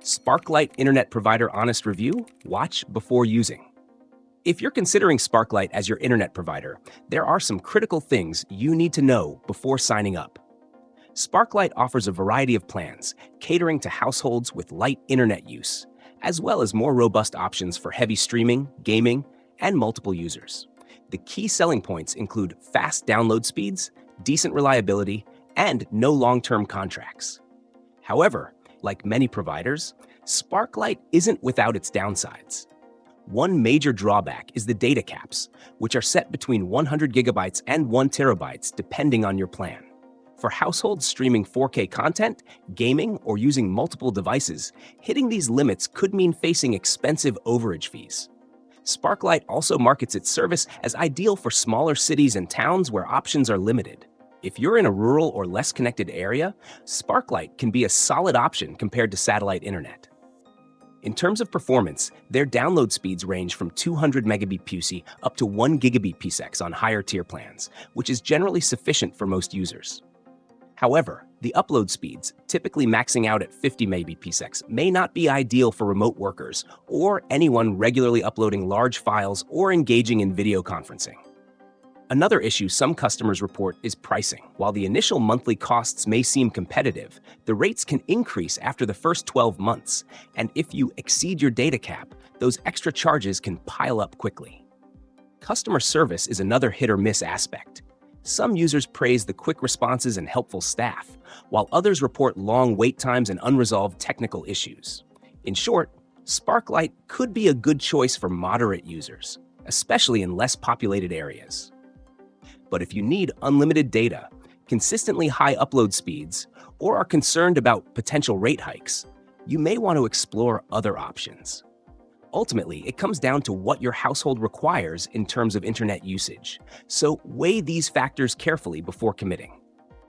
Sparklight Internet Provider Honest Review. Watch before using. If you're considering Sparklight as your internet provider, there are some critical things you need to know before signing up. Sparklight offers a variety of plans, catering to households with light internet use, as well as more robust options for heavy streaming, gaming, and multiple users. The key selling points include fast download speeds, decent reliability, and no long-term contracts. However, like many providers, Sparklight isn't without its downsides. One major drawback is the data caps, which are set between 100 gigabytes and 1 terabytes depending on your plan. For households streaming 4K content, gaming, or using multiple devices, hitting these limits could mean facing expensive overage fees. Sparklight also markets its service as ideal for smaller cities and towns where options are limited. If you're in a rural or less connected area, Sparklight can be a solid option compared to satellite internet. In terms of performance, their download speeds range from 200 megabit PUC up to 1 gigabit PSEC on higher tier plans, which is generally sufficient for most users. However, the upload speeds, typically maxing out at 50 megabit PSEC, may not be ideal for remote workers or anyone regularly uploading large files or engaging in video conferencing. Another issue some customers report is pricing. While the initial monthly costs may seem competitive, the rates can increase after the first 12 months, and if you exceed your data cap, those extra charges can pile up quickly. Customer service is another hit-or-miss aspect. Some users praise the quick responses and helpful staff, while others report long wait times and unresolved technical issues. In short, Sparklight could be a good choice for moderate users, especially in less populated areas. But if you need unlimited data, consistently high upload speeds, or are concerned about potential rate hikes, you may want to explore other options. Ultimately, it comes down to what your household requires in terms of internet usage, so weigh these factors carefully before committing.